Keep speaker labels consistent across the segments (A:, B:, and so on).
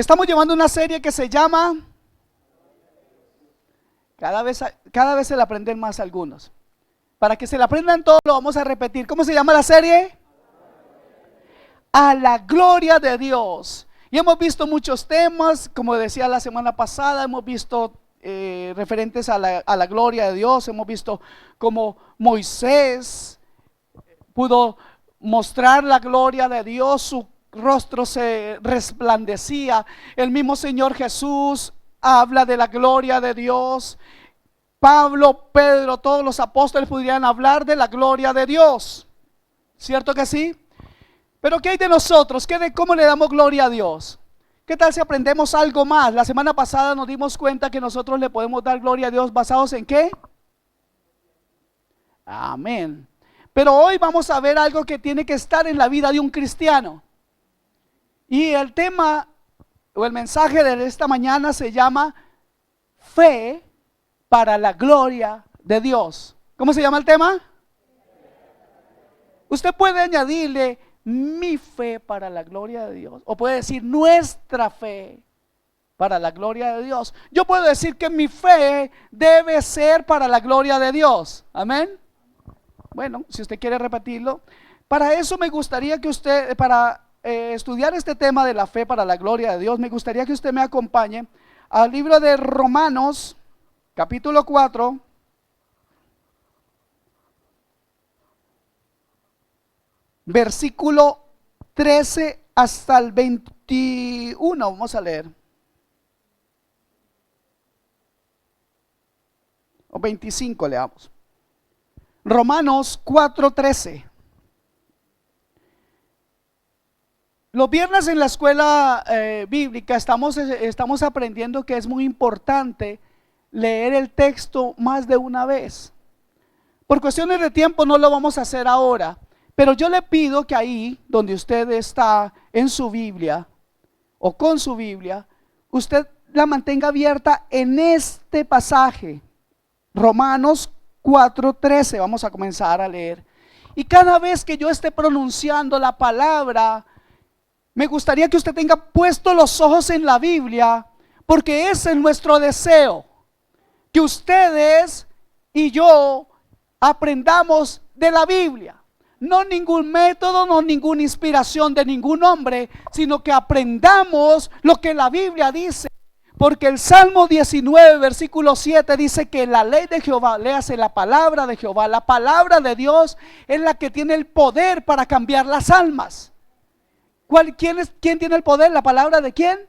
A: Estamos llevando una serie que se llama, cada vez se la aprenden más algunos. Para que se la aprendan todos lo vamos a repetir. ¿Cómo se llama la serie? A la gloria de Dios. Y hemos visto muchos temas, como decía la semana pasada, hemos visto referentes a la gloria de Dios. Hemos visto cómo Moisés pudo mostrar la gloria de Dios, su rostro se resplandecía. El mismo Señor Jesús habla de la gloria de Dios. Pablo, Pedro, todos los apóstoles pudieran hablar de la gloria de Dios. ¿Cierto que sí? Pero ¿qué hay de nosotros? ¿Cómo le damos gloria a Dios? ¿Qué tal si aprendemos algo más? La semana pasada nos dimos cuenta que nosotros le podemos dar gloria a Dios basados en ¿qué? Amén. Pero hoy vamos a ver algo que tiene que estar en la vida de un cristiano. Y el tema o el mensaje de esta mañana se llama fe para la gloria de Dios. ¿Cómo se llama el tema? Usted puede añadirle mi fe para la gloria de Dios, o puede decir nuestra fe para la gloria de Dios. Yo puedo decir que mi fe debe ser para la gloria de Dios. Amén. Bueno, si usted quiere repetirlo, para eso me gustaría que usted, para estudiar este tema de la fe para la gloria de Dios, me gustaría que usted me acompañe al libro de Romanos, capítulo 4, versículo 13 hasta el 21, vamos a leer. O 25 leamos. Romanos 4:13. Los viernes en la escuela bíblica estamos aprendiendo que es muy importante leer el texto más de una vez. Por cuestiones de tiempo no lo vamos a hacer ahora, pero yo le pido que ahí donde usted está en su Biblia o con su Biblia, usted la mantenga abierta en este pasaje, Romanos 4:13. Vamos a comenzar a leer. Y cada vez que yo esté pronunciando la palabra, me gustaría que usted tenga puestos los ojos en la Biblia, porque ese es nuestro deseo, que ustedes y yo aprendamos de la Biblia. No ningún método, no ninguna inspiración de ningún hombre, sino que aprendamos lo que la Biblia dice. Porque el Salmo 19, versículo 7 dice que la ley de Jehová, léase la palabra de Jehová, la palabra de Dios es la que tiene el poder para cambiar las almas. ¿Quién tiene el poder? ¿La palabra de quién?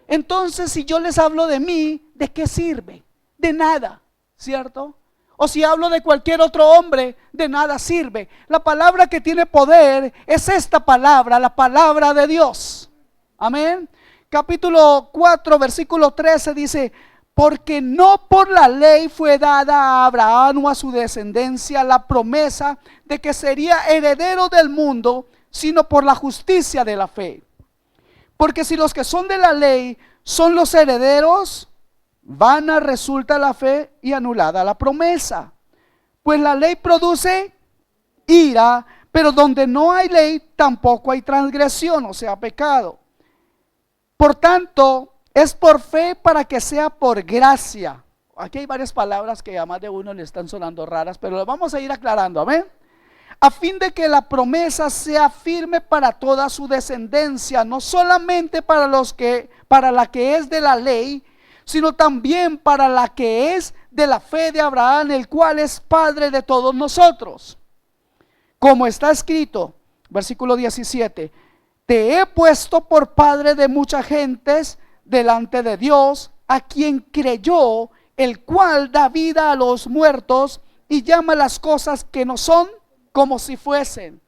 A: Entonces, si yo les hablo de mí, ¿de qué sirve? De nada, ¿cierto? O si hablo de cualquier otro hombre, de nada sirve. La palabra que tiene poder es esta palabra, la palabra de Dios. Amén. Capítulo 4, versículo 13 dice: porque no por la ley fue dada a Abraham o a su descendencia la promesa de que sería heredero del mundo, sino por la justicia de la fe. Porque si los que son de la ley son los herederos, vana resulta la fe y anulada la promesa. Pues la ley produce ira, pero donde no hay ley tampoco hay transgresión, o sea, pecado. Por tanto, es por fe para que sea por gracia. Aquí hay varias palabras que a más de uno le están sonando raras, pero las vamos a ir aclarando, amén. A fin de que la promesa sea firme para toda su descendencia, no solamente para la que es de la ley, sino también para la que es de la fe de Abraham, el cual es padre de todos nosotros. Como está escrito, versículo 17: te he puesto por padre de muchas gentes delante de Dios, a quien creyó, el cual da vida a los muertos y llama las cosas que no son como si fuesen.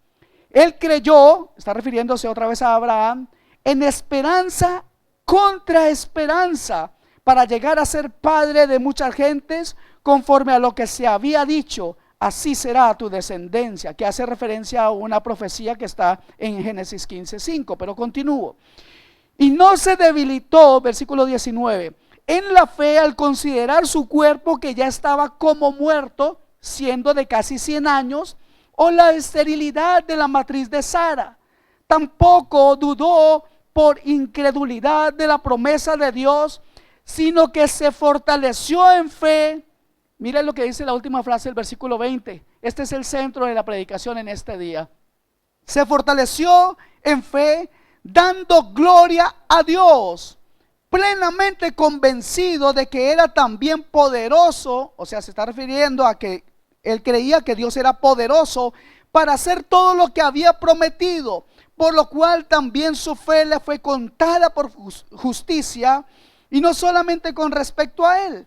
A: Él creyó, está refiriéndose otra vez a Abraham, en esperanza contra esperanza, para llegar a ser padre de muchas gentes, conforme a lo que se había dicho: así será tu descendencia, que hace referencia a una profecía que está en Génesis 15:5, pero continúo. Y no se debilitó, versículo 19, en la fe al considerar su cuerpo que ya estaba como muerto, siendo de casi 100 años, o la esterilidad de la matriz de Sara. Tampoco dudó por incredulidad de la promesa de Dios, sino que se fortaleció en fe. Miren lo que dice la última frase del versículo 20. Este es el centro de la predicación en este día. Se fortaleció en fe, dando gloria a Dios, plenamente convencido de que era también poderoso. O sea, se está refiriendo a que él creía que Dios era poderoso para hacer todo lo que había prometido, por lo cual también su fe le fue contada por justicia. Y no solamente con respecto a él,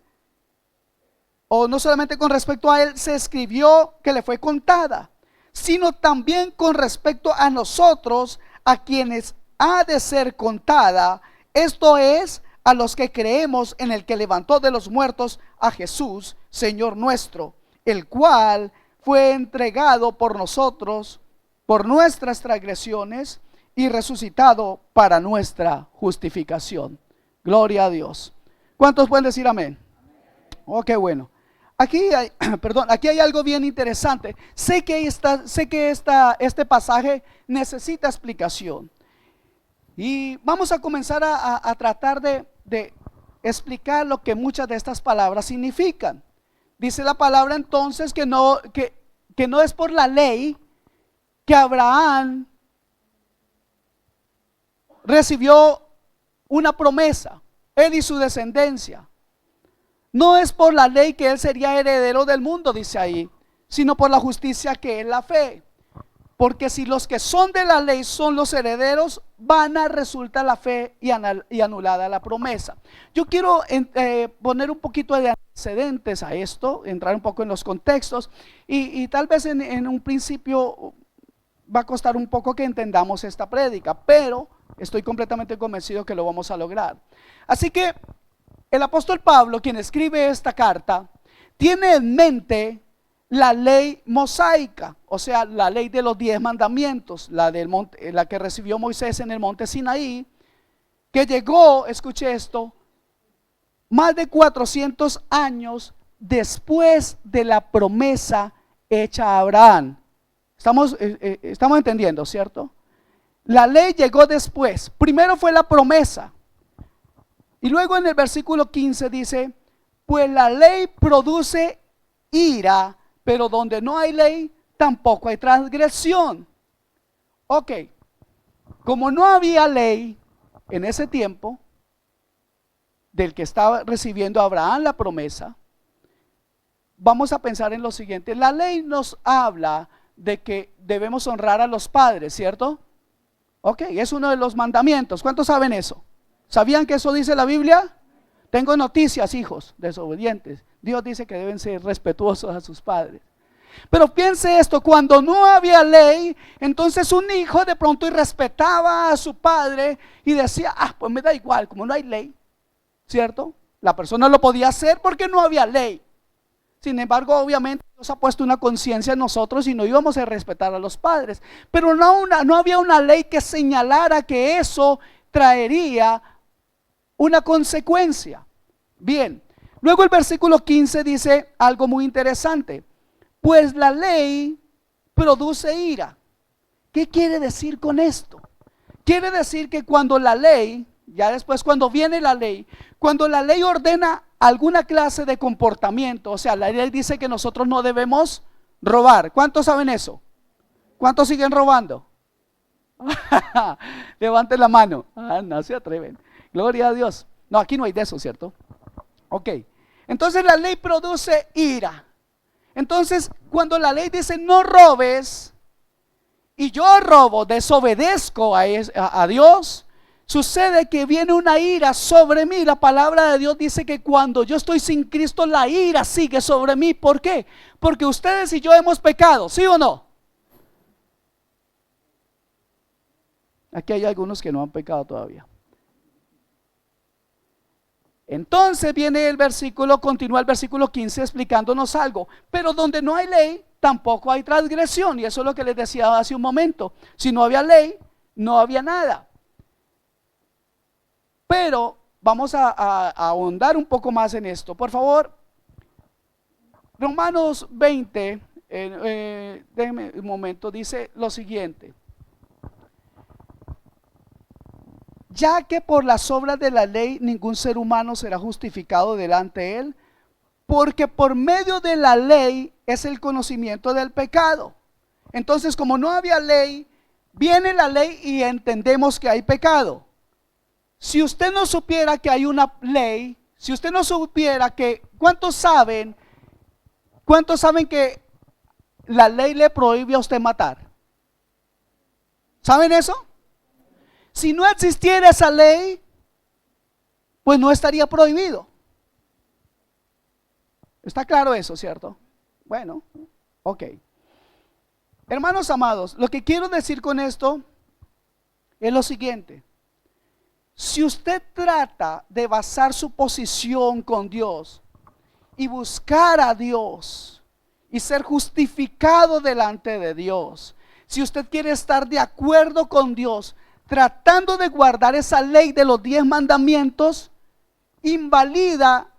A: o no solamente con respecto a él se escribió que le fue contada, sino también con respecto a nosotros, a quienes ha de ser contada. Esto es, a los que creemos en el que levantó de los muertos a Jesús, Señor nuestro, el cual fue entregado por nosotros, por nuestras transgresiones, y resucitado para nuestra justificación. Gloria a Dios. ¿Cuántos pueden decir amén? Oh, qué bueno. Aquí hay, perdón, aquí hay algo bien interesante. Sé que este pasaje necesita explicación. Y vamos a comenzar a tratar de explicar lo que muchas de estas palabras significan. Dice la palabra entonces que no es por la ley que Abraham recibió una promesa, él y su descendencia. No es por la ley que él sería heredero del mundo, dice ahí, sino por la justicia que es la fe. Porque si los que son de la ley son los herederos, vana resulta la fe y anulada la promesa. Yo quiero poner un poquito de antecedentes a esto, entrar un poco en los contextos y tal vez en un principio va a costar un poco que entendamos esta prédica, pero estoy completamente convencido que lo vamos a lograr. Así que el apóstol Pablo, quien escribe esta carta, tiene en mente la ley mosaica, o sea, la ley de los 10 mandamientos, la que recibió Moisés en el monte Sinaí, que llegó, escuche esto, más de 400 años después de la promesa hecha a Abraham. Estamos entendiendo, ¿cierto? La ley llegó después. Primero fue la promesa. Y luego en el versículo 15 dice, pues la ley produce ira, pero donde no hay ley, tampoco hay transgresión. Ok, como no había ley en ese tiempo, del que estaba recibiendo Abraham la promesa, vamos a pensar en lo siguiente. La ley nos habla de que debemos honrar a los padres, ¿cierto? Ok, es uno de los mandamientos. ¿Cuántos saben eso? ¿Sabían que eso dice la Biblia? Tengo noticias, hijos desobedientes. Dios dice que deben ser respetuosos a sus padres. Pero piense esto, cuando no había ley, entonces un hijo de pronto irrespetaba a su padre y decía, pues me da igual, como no hay ley, ¿cierto? La persona lo podía hacer porque no había ley. Sin embargo, obviamente Dios ha puesto una conciencia en nosotros y no íbamos a respetar a los padres. Pero no había una ley que señalara que eso traería una consecuencia. Bien, luego el versículo 15 dice algo muy interesante. Pues la ley produce ira. ¿Qué quiere decir con esto? Quiere decir que cuando la ley, ya después cuando viene la ley, cuando la ley ordena alguna clase de comportamiento, o sea, la ley dice que nosotros no debemos robar. ¿Cuántos saben eso? ¿Cuántos siguen robando? Levanten la mano. No se atreven. Gloria a Dios. No, aquí no hay de eso, ¿cierto? Ok. Entonces la ley produce ira. Entonces, cuando la ley dice no robes y yo robo, desobedezco a Dios, sucede que viene una ira sobre mí. La palabra de Dios dice que cuando yo estoy sin Cristo, la ira sigue sobre mí. ¿Por qué? Porque ustedes y yo hemos pecado, ¿sí o no? Aquí hay algunos que no han pecado todavía. Entonces viene el versículo, continúa el versículo 15 explicándonos algo. Pero donde no hay ley, tampoco hay transgresión. Y eso es lo que les decía hace un momento. Si no había ley, no había nada. Pero vamos a ahondar un poco más en esto. Por favor, Romanos 20, déjenme un momento, dice lo siguiente. ya que por las obras de la ley ningún ser humano será justificado delante de él, porque por medio de la ley es el conocimiento del pecado. Entonces, como no había ley, viene la ley y entendemos que hay pecado. Si usted no supiera que hay una ley, si usted no supiera que, ¿cuántos saben que la ley le prohíbe a usted matar? ¿Saben eso? Si no existiera esa ley, pues no estaría prohibido. ¿Está claro eso, cierto? Bueno, ok. Hermanos amados, lo que quiero decir con esto es lo siguiente. Si usted trata de basar su posición con Dios y buscar a Dios y ser justificado delante de Dios, si usted quiere estar de acuerdo con Dios, tratando de guardar esa ley de los 10 mandamientos, invalida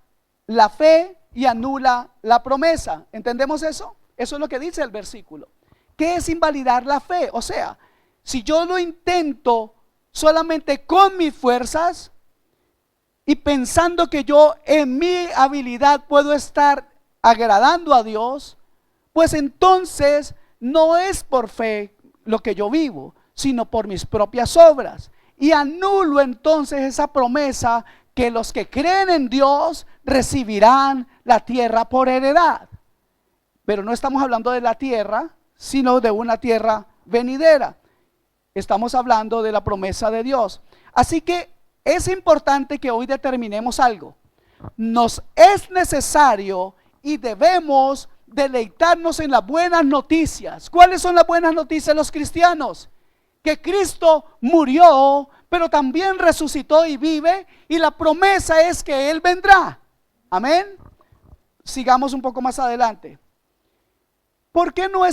A: la fe y anula la promesa. ¿Entendemos eso? Eso es lo que dice el versículo. ¿Qué es invalidar la fe? O sea, si yo lo intento solamente con mis fuerzas y pensando que yo en mi habilidad puedo estar agradando a Dios, pues entonces no es por fe lo que yo vivo, sino por mis propias obras. Y anulo entonces esa promesa que los que creen en Dios recibirán la tierra por heredad. Pero no estamos hablando de la tierra, sino de una tierra venidera. Estamos hablando de la promesa de Dios. Así que es importante que hoy determinemos algo. Nos es necesario y debemos deleitarnos en las buenas noticias. ¿Cuáles son las buenas noticias de los cristianos? Que Cristo murió, pero también resucitó y vive, y la promesa es que Él vendrá. Amén. Sigamos un poco más adelante. ¿Por qué no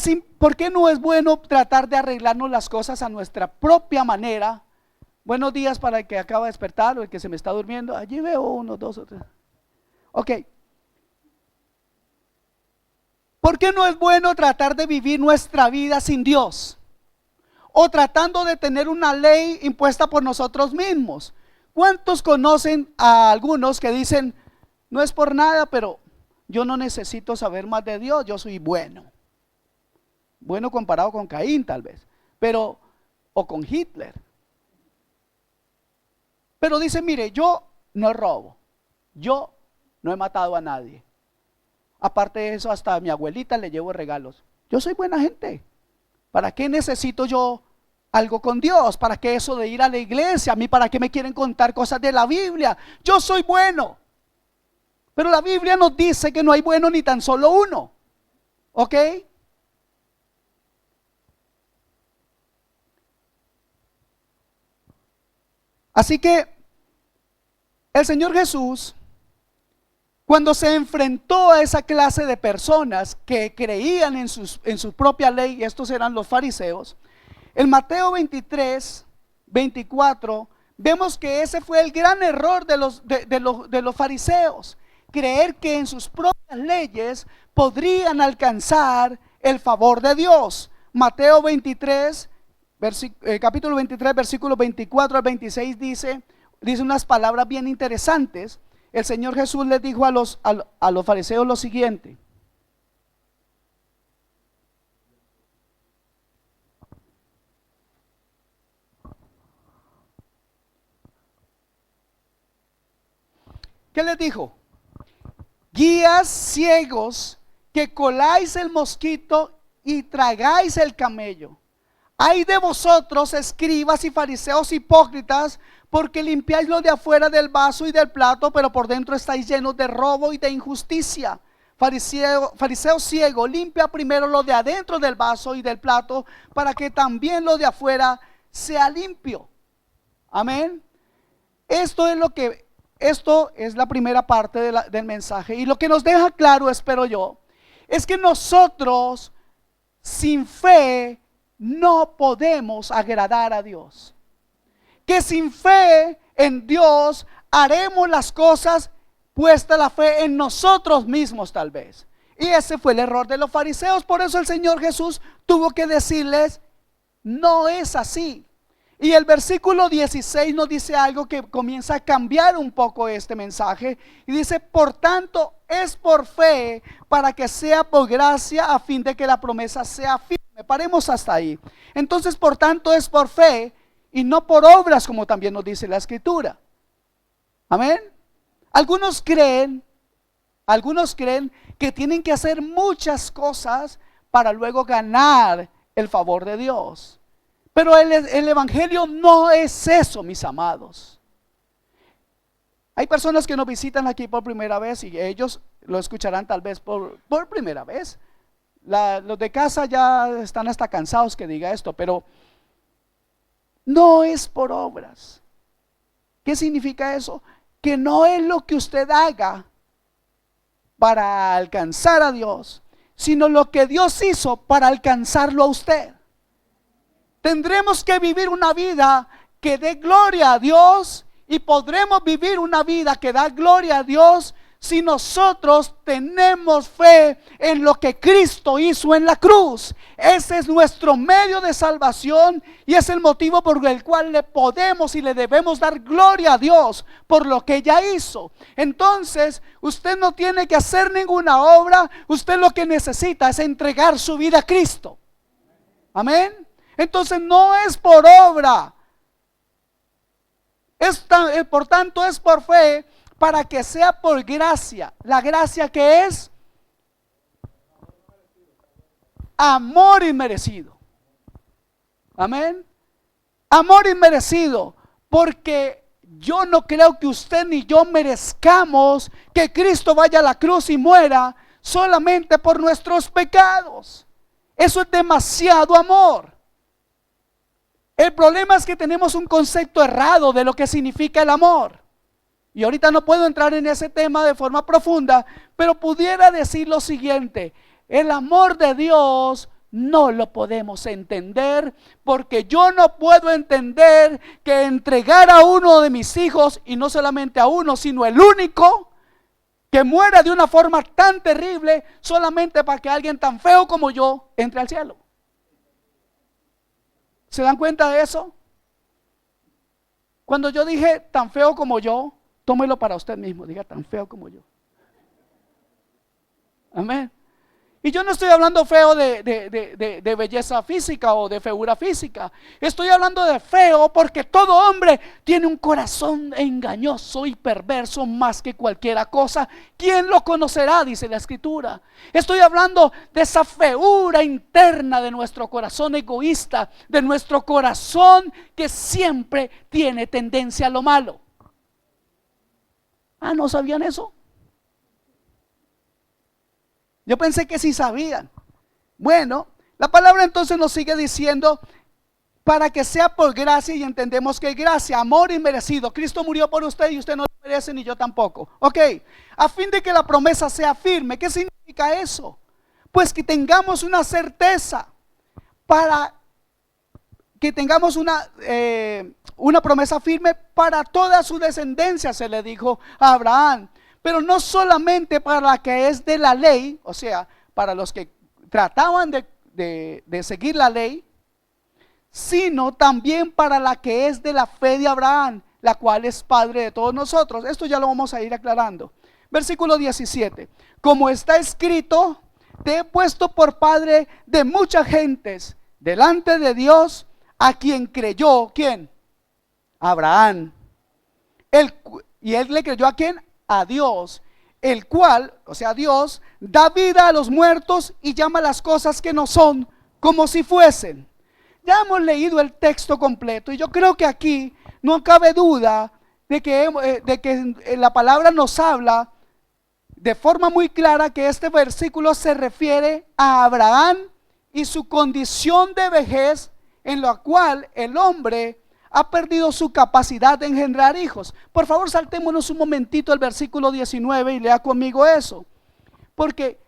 A: es bueno tratar de arreglarnos las cosas a nuestra propia manera? Buenos días para el que acaba de despertar o el que se me está durmiendo. Allí veo 1, 2 o 3. Ok. ¿Por qué no es bueno tratar de vivir nuestra vida sin Dios? O tratando de tener una ley impuesta por nosotros mismos. ¿Cuántos conocen a algunos que dicen, no es por nada, pero yo no necesito saber más de Dios, yo soy bueno? Bueno comparado con Caín tal vez, pero, o con Hitler. Pero dice, mire, yo no robo, yo no he matado a nadie. Aparte de eso, hasta a mi abuelita le llevo regalos. Yo soy buena gente. ¿Para qué necesito yo algo con Dios? ¿Para qué eso de ir a la iglesia? ¿A mí para qué me quieren contar cosas de la Biblia? Yo soy bueno. Pero la Biblia nos dice que no hay bueno ni tan solo uno. ¿Ok? Así que el Señor Jesús, cuando se enfrentó a esa clase de personas que creían en su propia ley, y estos eran los fariseos, en Mateo 23, 24, vemos que ese fue el gran error de los fariseos, creer que en sus propias leyes podrían alcanzar el favor de Dios. Mateo 23, capítulo 23, versículos 24 al 26 dice unas palabras bien interesantes. El Señor Jesús les dijo a los fariseos lo siguiente: ¿qué les dijo? Guías ciegos que coláis el mosquito y tragáis el camello. Ay de vosotros, escribas y fariseos hipócritas, porque limpiáis lo de afuera del vaso y del plato, pero por dentro estáis llenos de robo y de injusticia. Fariseo ciego, limpia primero lo de adentro del vaso y del plato, para que también lo de afuera sea limpio. Amén. Esto es la primera parte del mensaje, y lo que nos deja claro, espero yo, es que nosotros sin fe no podemos agradar a Dios. Que sin fe en Dios haremos las cosas puesta la fe en nosotros mismos tal vez. Y ese fue el error de los fariseos. Por eso el Señor Jesús tuvo que decirles, no es así. Y el versículo 16 nos dice algo que comienza a cambiar un poco este mensaje. Y dice, por tanto, es por fe para que sea por gracia a fin de que la promesa sea firme. Paremos hasta ahí. Entonces, por tanto, es por fe y no por obras, como también nos dice la Escritura. Amén. Algunos creen que tienen que hacer muchas cosas para luego ganar el favor de Dios. Pero el evangelio no es eso, mis amados. Hay personas que nos visitan aquí por primera vez y ellos lo escucharán tal vez por primera vez. Los de casa ya están hasta cansados que diga esto, pero no es por obras. ¿Qué significa eso? Que no es lo que usted haga para alcanzar a Dios, sino lo que Dios hizo para alcanzarlo a usted. Tendremos que vivir una vida que dé gloria a Dios, y podremos vivir una vida que da gloria a Dios si nosotros tenemos fe en lo que Cristo hizo en la cruz. Ese es nuestro medio de salvación y es el motivo por el cual le podemos y le debemos dar gloria a Dios por lo que ella hizo. Entonces, usted no tiene que hacer ninguna obra, usted lo que necesita es entregar su vida a Cristo. Amén. Entonces no es por obra. Por tanto es por fe para que sea por gracia. La gracia que es amor inmerecido. Amén. Amor inmerecido, porque yo no creo que usted ni yo merezcamos que Cristo vaya a la cruz y muera solamente por nuestros pecados. Eso es demasiado amor. El problema es que tenemos un concepto errado de lo que significa el amor. Y ahorita no puedo entrar en ese tema de forma profunda, pero pudiera decir lo siguiente: el amor de Dios no lo podemos entender, porque yo no puedo entender que entregar a uno de mis hijos, y no solamente a uno, sino el único, que muera de una forma tan terrible solamente para que alguien tan feo como yo entre al cielo. ¿Se dan cuenta de eso? Cuando yo dije tan feo como yo, tómelo para usted mismo, diga tan feo como yo. Amén. Y yo no estoy hablando feo de belleza física o de figura física. Estoy hablando de feo porque todo hombre tiene un corazón engañoso y perverso más que cualquier cosa. ¿Quién lo conocerá? Dice la Escritura. Estoy hablando de esa feura interna de nuestro corazón egoísta, de nuestro corazón que siempre tiene tendencia a lo malo. Ah, ¿no sabían eso? Yo pensé que sí sabían. Bueno, la palabra entonces nos sigue diciendo para que sea por gracia, y entendemos que gracia, amor inmerecido. Cristo murió por usted y usted no lo merece, ni yo tampoco. Ok, a fin de que la promesa sea firme. ¿Qué significa eso? Pues que tengamos una certeza, para que tengamos una promesa firme para toda su descendencia, se le dijo a Abraham. Pero no solamente para la que es de la ley, o sea, para los que trataban de seguir la ley, sino también para la que es de la fe de Abraham, la cual es padre de todos nosotros. Esto ya lo vamos a ir aclarando. Versículo 17. Como está escrito, te he puesto por padre de muchas gentes delante de Dios, a quien creyó. ¿Quién? Abraham. ¿Y él le creyó a quién? A Dios, el cual, o sea, Dios da vida a los muertos y llama las cosas que no son como si fuesen. Ya hemos leído el texto completo y yo creo que aquí no cabe duda de que la palabra nos habla de forma muy clara que este versículo se refiere a Abraham y su condición de vejez, en la cual el hombre ha perdido su capacidad de engendrar hijos. Por favor, saltémonos un momentito el versículo 19 y lea conmigo eso. Porque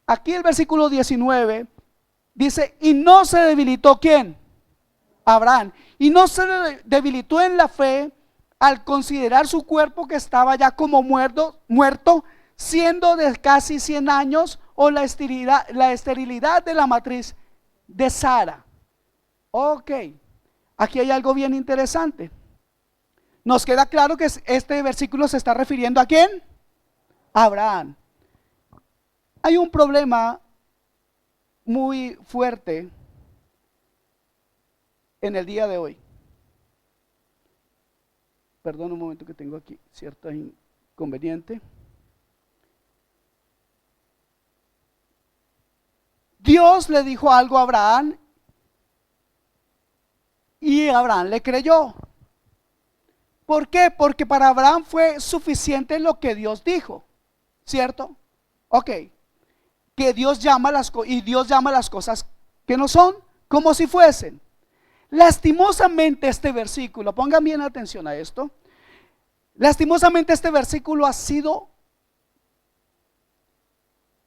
A: aquí el versículo 19 dice, y no se debilitó ¿quién? Abraham. Y no se debilitó en la fe al considerar su cuerpo que estaba ya como muerto, siendo de casi 100 años, o la esterilidad de la matriz de Sara. Ok. aquí hay algo bien interesante. Nos queda claro que este versículo se está refiriendo ¿a quién? A Abraham. Hay un problema muy fuerte en el día de hoy. Perdón un momento que tengo aquí cierto inconveniente. Dios le dijo algo a Abraham y Abraham le creyó. ¿Por qué? Porque para Abraham fue suficiente lo que Dios dijo, ¿cierto? Ok, que Dios llama Dios llama las cosas que no son como si fuesen. Lastimosamente este versículo, pongan bien atención a esto, lastimosamente este versículo ha sido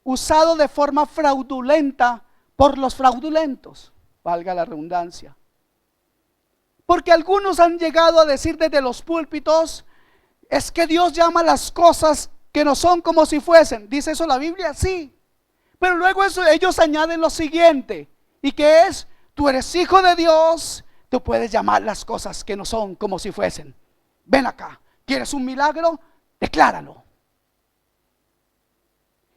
A: usado de forma fraudulenta por los fraudulentos, valga la redundancia. Porque algunos han llegado a decir desde los púlpitos, es que Dios llama las cosas que no son como si fuesen. ¿Dice eso la Biblia? Sí. Pero luego ellos añaden lo siguiente, ¿y qué es? Tú eres hijo de Dios, tú puedes llamar las cosas que no son como si fuesen. Ven acá, ¿quieres un milagro? Decláralo.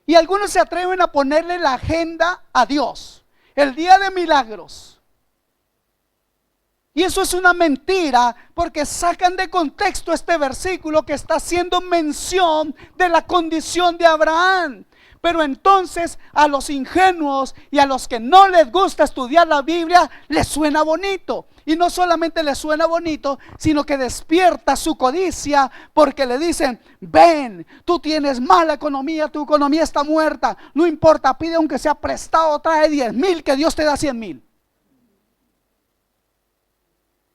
A: Y algunos se atreven a ponerle la agenda a Dios, el día de milagros. Y eso es una mentira, porque sacan de contexto este versículo que está haciendo mención de la condición de Abraham. Pero entonces a los ingenuos y a los que no les gusta estudiar la Biblia les suena bonito. Y no solamente les suena bonito, sino que despierta su codicia, porque le dicen, ven, tú tienes mala economía, tu economía está muerta, no importa, pide aunque sea prestado, trae 10,000 que Dios te da 100,000.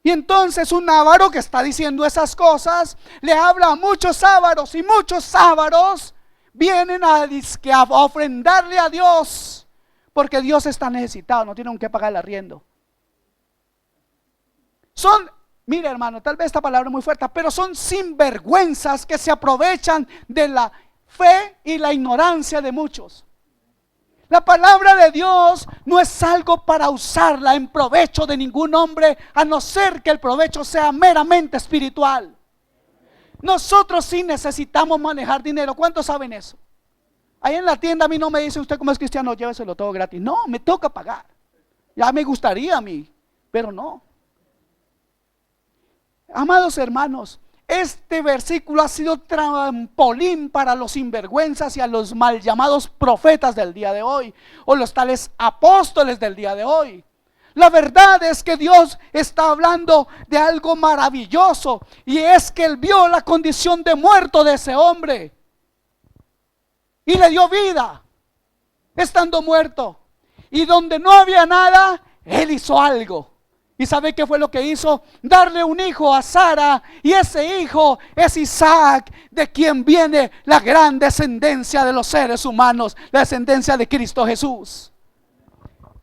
A: Y entonces un avaro que está diciendo esas cosas le habla a muchos ávaros, y muchos ávaros vienen a ofrendarle a Dios, porque Dios está necesitado, no tiene con qué pagar el arriendo. Mire hermano, tal vez esta palabra es muy fuerte, pero son sinvergüenzas que se aprovechan de la fe y la ignorancia de muchos. La palabra de Dios no es algo para usarla en provecho de ningún hombre, a no ser que el provecho sea meramente espiritual. Nosotros sí necesitamos manejar dinero. ¿Cuántos saben eso? Ahí en la tienda a mí no me dicen, usted como es cristiano, lléveselo todo gratis. No, me toca pagar. Ya me gustaría a mí, pero no. Amados hermanos, este versículo ha sido trampolín para los sinvergüenzas y a los mal llamados profetas del día de hoy, o los tales apóstoles del día de hoy. La verdad es que Dios está hablando de algo maravilloso, y es que Él vio la condición de muerto de ese hombre y le dio vida estando muerto, y donde no había nada, Él hizo algo. ¿Y sabe qué fue lo que hizo? Darle un hijo a Sara, y ese hijo es Isaac, de quien viene la gran descendencia de los seres humanos, la descendencia de Cristo Jesús.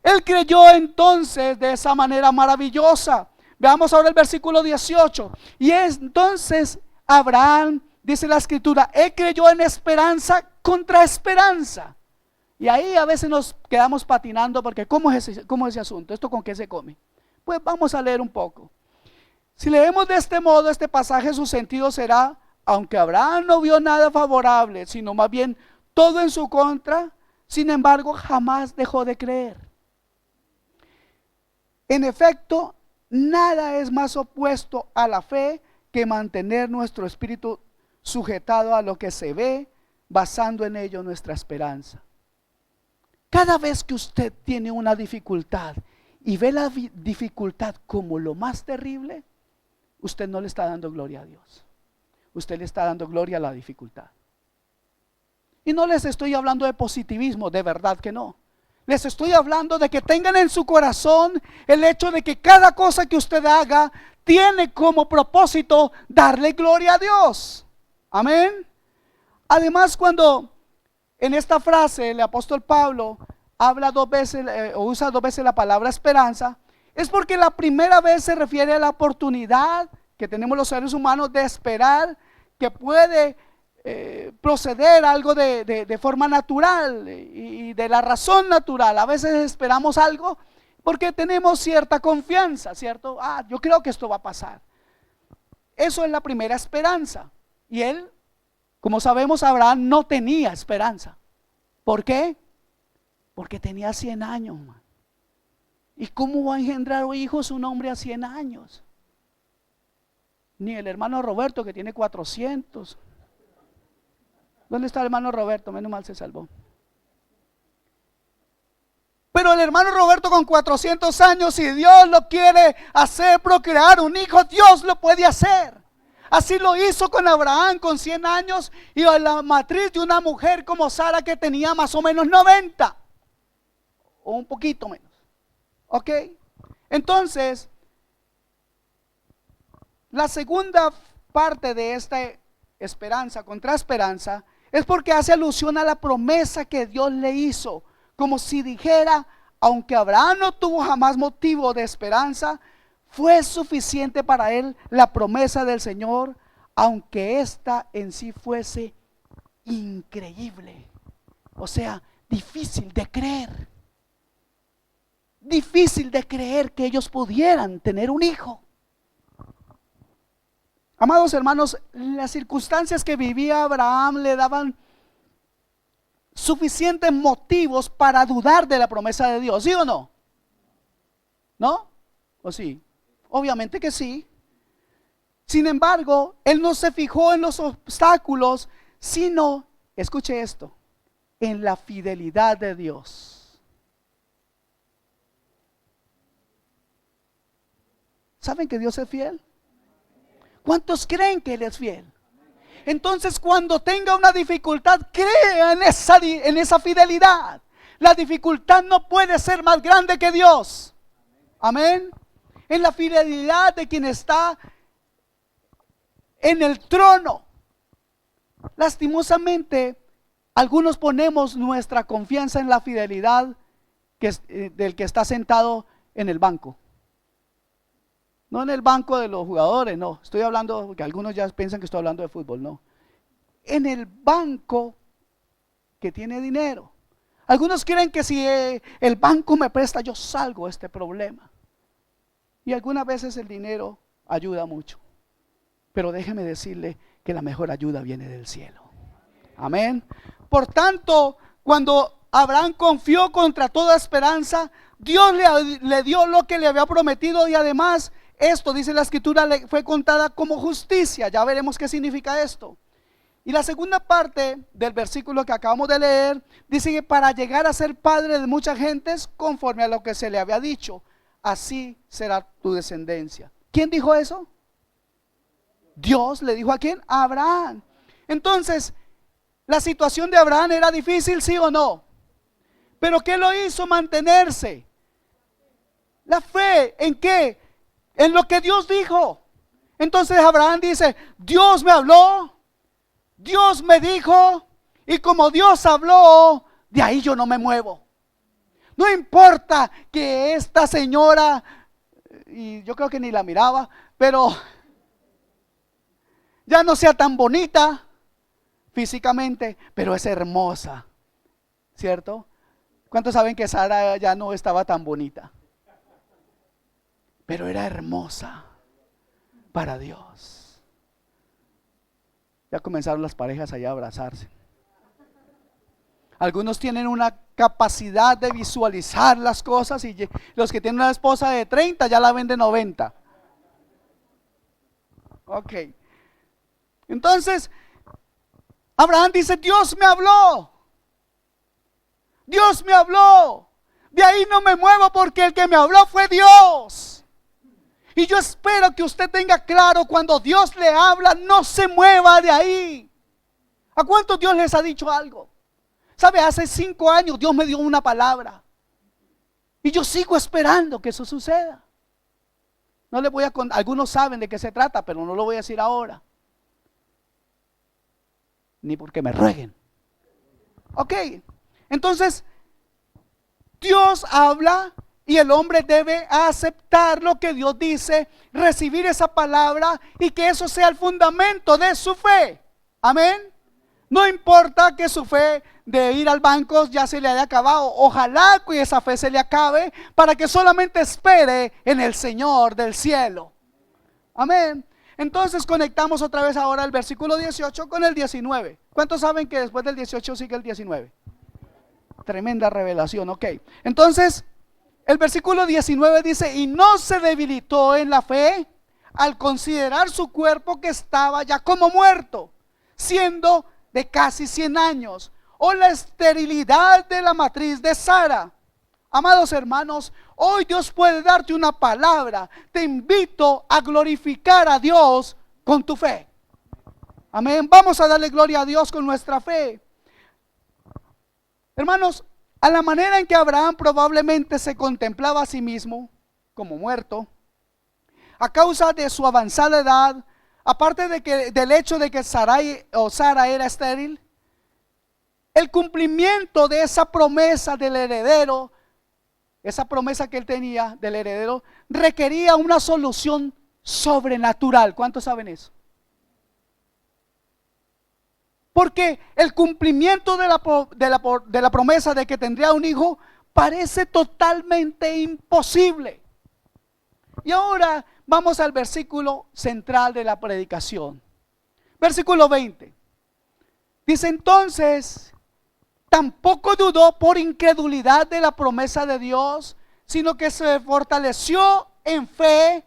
A: Él creyó entonces de esa manera maravillosa. Veamos ahora el versículo 18. Y entonces Abraham, dice la escritura, él creyó en esperanza contra esperanza. Y ahí a veces nos quedamos patinando, porque ¿cómo es ese asunto? ¿Esto con qué se come? Pues vamos a leer un poco. Si leemos de este modo este pasaje, su sentido será: aunque Abraham no vio nada favorable, sino más bien todo en su contra, sin embargo jamás dejó de creer. En efecto, nada es más opuesto a la fe que mantener nuestro espíritu sujetado a lo que se ve, basando en ello nuestra esperanza. Cada vez que usted tiene una dificultad y ve la dificultad como lo más terrible, usted no le está dando gloria a Dios. Usted le está dando gloria a la dificultad. Y no les estoy hablando de positivismo, de verdad que no. Les estoy hablando de que tengan en su corazón el hecho de que cada cosa que usted haga tiene como propósito darle gloria a Dios. Amén. Además, cuando en esta frase el apóstol Pablo habla dos veces o usa dos veces la palabra esperanza, es porque la primera vez se refiere a la oportunidad que tenemos los seres humanos de esperar que puede proceder algo de forma natural y de la razón natural. A veces esperamos algo, Porque tenemos cierta confianza, ¿cierto? Yo creo que esto va a pasar. Eso es la primera esperanza. Y él, como sabemos, Abraham no tenía esperanza. ¿Por qué? Porque tenía 100 años, man. ¿Y cómo va a engendrar hijos un hombre a 100 años? Ni el hermano Roberto, que tiene 400. ¿Dónde está el hermano Roberto? Menos mal se salvó. Pero el hermano Roberto con 400 años, si Dios lo quiere hacer procrear un hijo, Dios lo puede hacer. Así lo hizo con Abraham con 100 años y a la matriz de una mujer como Sara que tenía más o menos 90 o un poquito menos. ¿Ok? Entonces, la segunda parte de esta esperanza contra esperanza es porque hace alusión a la promesa que Dios le hizo, como si dijera, aunque Abraham no tuvo jamás motivo de esperanza, fue suficiente para él la promesa del Señor, aunque ésta en sí fuese increíble, o sea, difícil de creer. Difícil de creer que ellos pudieran tener un hijo. Amados hermanos, las circunstancias que vivía Abraham le daban suficientes motivos para dudar de la promesa de Dios, ¿sí o no? ¿No? ¿O sí? Obviamente que sí. Sin embargo, él no se fijó en los obstáculos, sino, escuche esto, en la fidelidad de Dios. ¿Saben que Dios es fiel? ¿Cuántos creen que Él es fiel? Entonces, cuando tenga una dificultad, crea en esa fidelidad. La dificultad no puede ser más grande que Dios. Amén. En la fidelidad de quien está en el trono. Lastimosamente, algunos ponemos nuestra confianza en la fidelidad del que está sentado en el banco. No en el banco de los jugadores, no. Estoy hablando, porque algunos ya piensan que estoy hablando de fútbol, no. En el banco que tiene dinero. Algunos creen que si el banco me presta, yo salgo de este problema. Y algunas veces el dinero ayuda mucho. Pero déjeme decirle que la mejor ayuda viene del cielo. Amén. Por tanto, cuando Abraham confió contra toda esperanza, Dios le dio lo que le había prometido y además esto, dice la escritura, le fue contada como justicia. Ya veremos qué significa esto. Y la segunda parte del versículo que acabamos de leer dice que para llegar a ser padre de muchas gentes, conforme a lo que se le había dicho, así será tu descendencia. ¿Quién dijo eso? Dios le dijo ¿a quién? A Abraham. Entonces, la situación de Abraham era difícil, ¿sí o no? Pero ¿qué lo hizo mantenerse? La fe, ¿en qué? En lo que Dios dijo. Entonces Abraham dice, Dios me habló, Dios me dijo, y como Dios habló, de ahí yo no me muevo. No importa que esta señora, y yo creo que ni la miraba, pero ya no sea tan bonita físicamente, pero es hermosa, ¿cierto? ¿Cuántos saben que Sara ya no estaba tan bonita? Pero era hermosa para Dios. Ya comenzaron las parejas allá a abrazarse. Algunos tienen una capacidad de visualizar las cosas y los que tienen una esposa de 30 ya la ven de 90. Ok. Entonces, Abraham dice, Dios me habló. Dios me habló. De ahí no me muevo porque el que me habló fue Dios. Y yo espero que usted tenga claro, cuando Dios le habla, no se mueva de ahí. ¿A cuántos Dios les ha dicho algo? ¿Sabe? Hace 5 años Dios me dio una palabra. Y yo sigo esperando que eso suceda. No les voy a contar, algunos saben de qué se trata, pero no lo voy a decir ahora. Ni porque me rueguen. Ok, entonces Dios habla y el hombre debe aceptar lo que Dios dice, recibir esa palabra y que eso sea el fundamento de su fe. Amén. No importa que su fe de ir al banco ya se le haya acabado. Ojalá que esa fe se le acabe para que solamente espere en el Señor del cielo. Amén. Entonces conectamos otra vez ahora el versículo 18 con el 19. ¿Cuántos saben que después del 18 sigue el 19? Tremenda revelación, ok. Entonces, el versículo 19 dice: y no se debilitó en la fe al considerar su cuerpo que estaba ya como muerto, siendo de casi 100 años, o la esterilidad de la matriz de Sara. Amados hermanos, hoy Dios puede darte una palabra. Te invito a glorificar a Dios con tu fe. Amén. Vamos a darle gloria a Dios con nuestra fe. Hermanos, a la manera en que Abraham probablemente se contemplaba a sí mismo como muerto, a causa de su avanzada edad, aparte del hecho de que Sara era estéril, el cumplimiento de esa promesa del heredero, esa promesa que él tenía del heredero, requería una solución sobrenatural. ¿Cuántos saben eso? Porque el cumplimiento de la promesa de que tendría un hijo parece totalmente imposible. Y ahora vamos al versículo central de la predicación. Versículo 20. Dice: entonces, tampoco dudó por incredulidad de la promesa de Dios, sino que se fortaleció en fe,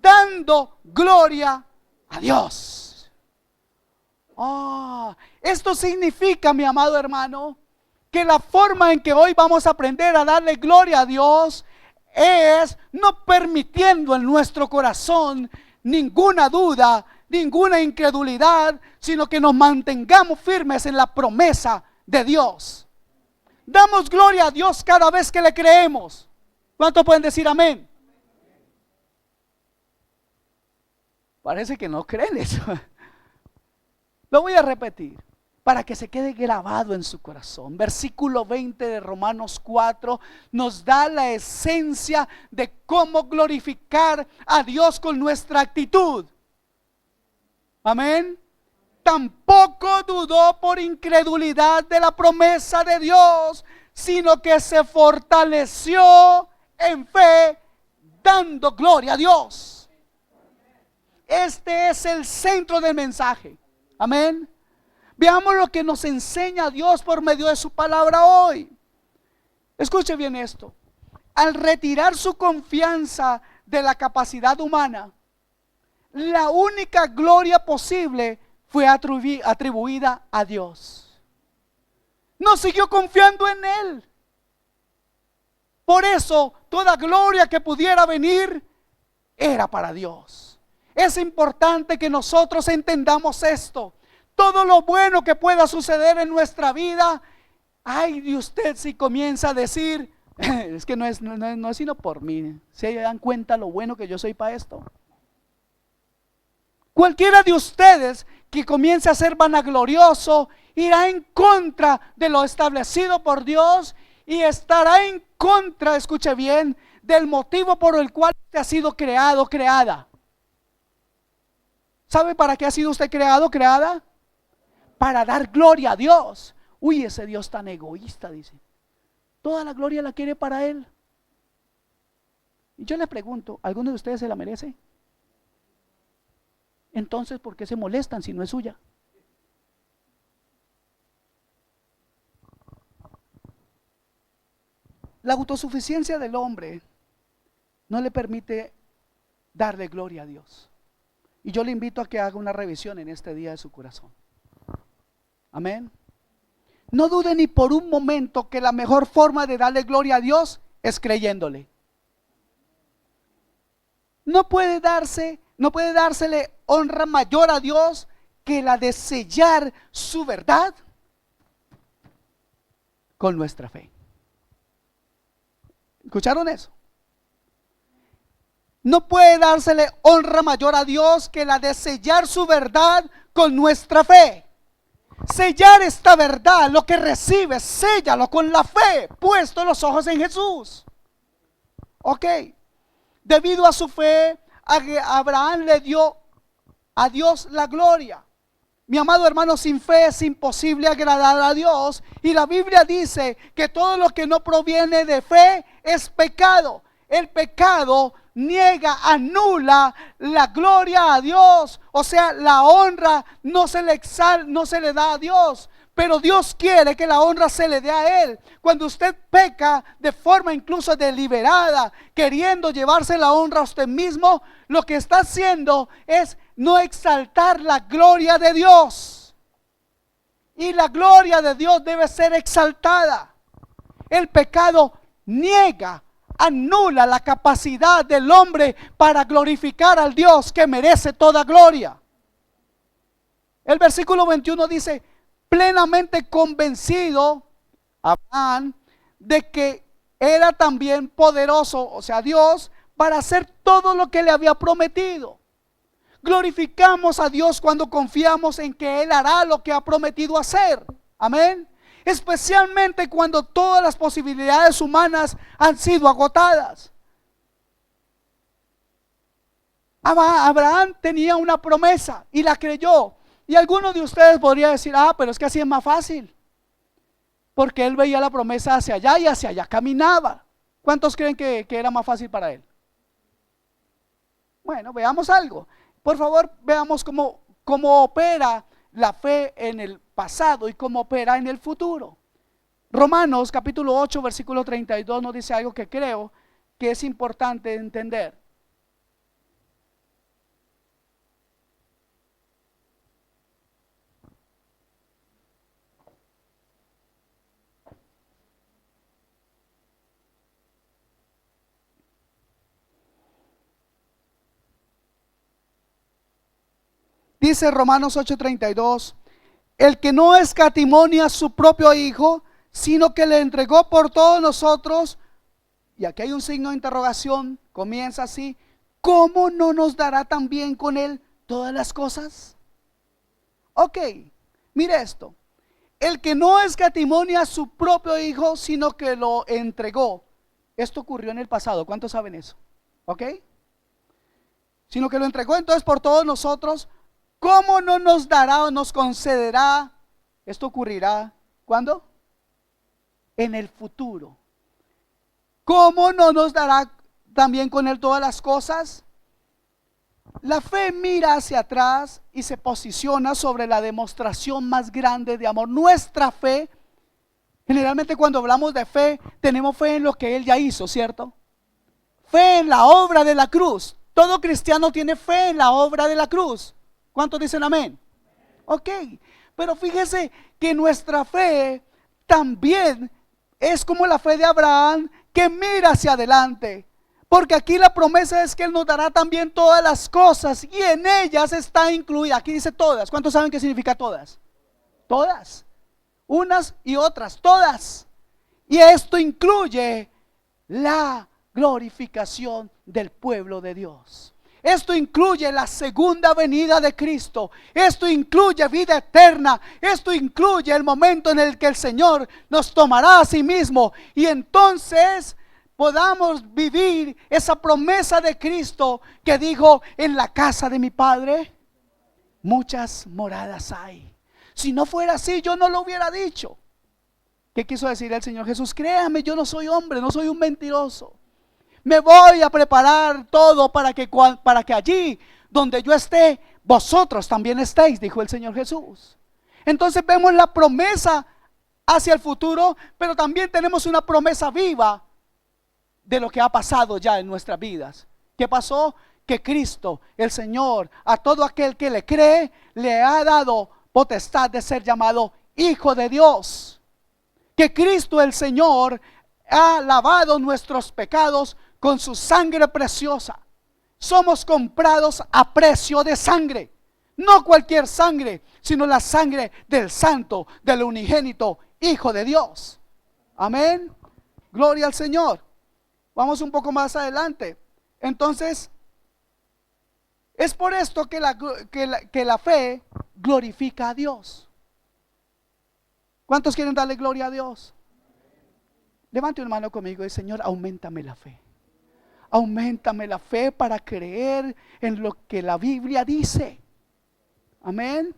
A: dando gloria a Dios. Esto significa, mi amado hermano, que la forma en que hoy vamos a aprender a darle gloria a Dios es no permitiendo en nuestro corazón ninguna duda, ninguna incredulidad, sino que nos mantengamos firmes en la promesa de Dios. Damos gloria a Dios cada vez que le creemos. ¿Cuántos pueden decir amén? Parece que no creen eso. Lo voy a repetir para que se quede grabado en su corazón. Versículo 20 de Romanos 4 nos da la esencia de cómo glorificar a Dios con nuestra actitud. Amén. Tampoco dudó por incredulidad de la promesa de Dios, sino que se fortaleció en fe, dando gloria a Dios. Este es el centro del mensaje. Amén. Veamos lo que nos enseña Dios por medio de su palabra hoy. Escuche bien esto. Al retirar su confianza de la capacidad humana, la única gloria posible fue atribuida a Dios. No siguió confiando en Él. Por eso, toda gloria que pudiera venir era para Dios. Es importante que nosotros entendamos esto. Todo lo bueno que pueda suceder en nuestra vida, ay de usted si comienza a decir, es que no es sino por mí. Se dan cuenta lo bueno que yo soy para esto. Cualquiera de ustedes que comience a ser vanaglorioso irá en contra de lo establecido por Dios y estará en contra, escuche bien, del motivo por el cual usted ha sido creado, creada. ¿Sabe para qué ha sido usted creado, creada? Para dar gloria a Dios. Uy, ese Dios tan egoísta, dice. Toda la gloria la quiere para Él. Y yo le pregunto, ¿alguno de ustedes se la merece? Entonces, ¿por qué se molestan si no es suya? La autosuficiencia del hombre no le permite darle gloria a Dios. Y yo le invito a que haga una revisión en este día de su corazón. Amén. No dude ni por un momento que la mejor forma de darle gloria a Dios es creyéndole. No puede dársele honra mayor a Dios que la de sellar su verdad con nuestra fe. ¿Escucharon eso? No puede dársele honra mayor a Dios que la de sellar su verdad con nuestra fe. Sellar esta verdad, lo que recibes, séllalo con la fe, puesto los ojos en Jesús. Ok, debido a su fe, Abraham le dio a Dios la gloria. Mi amado hermano, sin fe es imposible agradar a Dios. Y la Biblia dice que todo lo que no proviene de fe es pecado. El pecado niega, anula la gloria a Dios. O sea, la honra no se le da a Dios. Pero Dios quiere que la honra se le dé a Él. Cuando usted peca de forma incluso deliberada, queriendo llevarse la honra a usted mismo, lo que está haciendo es no exaltar la gloria de Dios. Y la gloria de Dios debe ser exaltada. El pecado niega, anula la capacidad del hombre para glorificar al Dios que merece toda gloria. El versículo 21 dice: plenamente convencido Abraham de que era también poderoso, o sea Dios, para hacer todo lo que le había prometido. Glorificamos a Dios cuando confiamos en que Él hará lo que ha prometido hacer. Amén. Especialmente cuando todas las posibilidades humanas han sido agotadas. Abraham tenía una promesa y la creyó. Y algunos de ustedes podrían decir: pero es que así es más fácil, porque él veía la promesa hacia allá y hacia allá caminaba. ¿Cuántos creen que era más fácil para él? Bueno, veamos algo. Por favor, veamos cómo opera la fe en el pasado y cómo opera en el futuro. Romanos capítulo 8 versículo 32 nos dice algo que creo que es importante entender. Dice Romanos 8:32: el que no escatimó a su propio Hijo, sino que le entregó por todos nosotros. Y aquí hay un signo de interrogación, comienza así: ¿cómo no nos dará también con Él todas las cosas? Ok, mire esto: el que no escatimó a su propio Hijo, sino que lo entregó. Esto ocurrió en el pasado, ¿cuántos saben eso? Ok, sino que lo entregó entonces por todos nosotros. ¿Cómo no nos dará o nos concederá? Esto ocurrirá, ¿cuándo? En el futuro. ¿Cómo no nos dará también con Él todas las cosas? La fe mira hacia atrás y se posiciona sobre la demostración más grande de amor. Nuestra fe, generalmente cuando hablamos de fe, tenemos fe en lo que Él ya hizo, ¿cierto? Fe en la obra de la cruz. Todo cristiano tiene fe en la obra de la cruz. ¿Cuántos dicen amén? Ok, pero fíjese que nuestra fe también es como la fe de Abraham, que mira hacia adelante. Porque aquí la promesa es que Él nos dará también todas las cosas, y en ellas está incluida. Aquí dice todas. ¿Cuántos saben qué significa todas? Todas. Unas y otras, todas. Y esto incluye la glorificación del pueblo de Dios. Esto incluye la segunda venida de Cristo. Esto incluye vida eterna. Esto incluye el momento en el que el Señor nos tomará a sí mismo, y entonces podamos vivir esa promesa de Cristo que dijo: en la casa de mi Padre muchas moradas hay. Si no fuera así, yo no lo hubiera dicho. ¿Qué quiso decir el Señor Jesús? Créame, yo no soy hombre, no soy un mentiroso. Me voy a preparar todo para que allí donde yo esté, vosotros también estéis, dijo el Señor Jesús. Entonces vemos la promesa hacia el futuro, pero también tenemos una promesa viva de lo que ha pasado ya en nuestras vidas. ¿Qué pasó? Que Cristo, el Señor, a todo aquel que le cree, le ha dado potestad de ser llamado Hijo de Dios. Que Cristo, el Señor, ha lavado nuestros pecados con su sangre preciosa. Somos comprados a precio de sangre. No cualquier sangre, sino la sangre del Santo, del unigénito Hijo de Dios. Amén. Gloria al Señor. Vamos un poco más adelante. Entonces, es por esto que la fe glorifica a Dios. ¿Cuántos quieren darle gloria a Dios? Levante una mano conmigo y: Señor, auméntame la fe. Auméntame la fe para creer en lo que la Biblia dice. Amén.